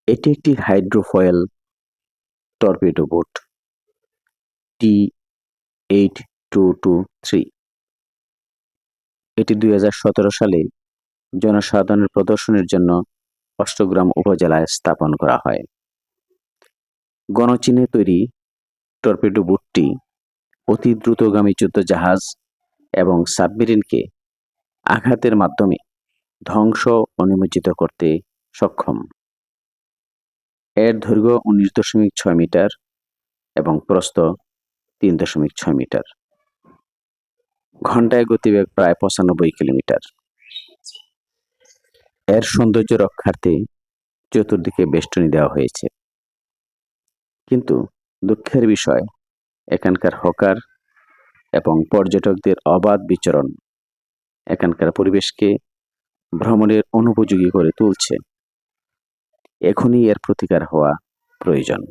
এটি একটি hydrofoil torpedo boat T8223। এটি 2017 সালে জনসাধারণের প্রদর্শনের জন্য অষ্টগ্রাম উপজেলায় স্থাপন করা হয়। গণচীনে তৈরি টর্পেডো বোটটি অতি দ্রুতগামী যুদ্ধজাহাজ এবং সাবমেরিনকে আঘাতের মাধ্যমে ধ্বংস ও নিমজ্জিত করতে সক্ষম। এর দৈর্ঘ্য 19.6 মিটার এবং প্রস্থ 3.6 মিটার। ঘন্টায় গতিবেগ প্রায় 95 কিলোমিটার। এর সৌন্দর্য রক্ষার্থে চতুর্দিকে বেষ্টনী দেওয়া হয়েছে। কিন্তু দুঃখের বিষয়, এখানকার হকার এবং পর্যটকদের অবাধ বিচরণ এখানকার পরিবেশকে ভ্রমণের অনুপযোগী করে তুলছে। এখনই এর প্রতিকার হওয়া প্রয়োজন।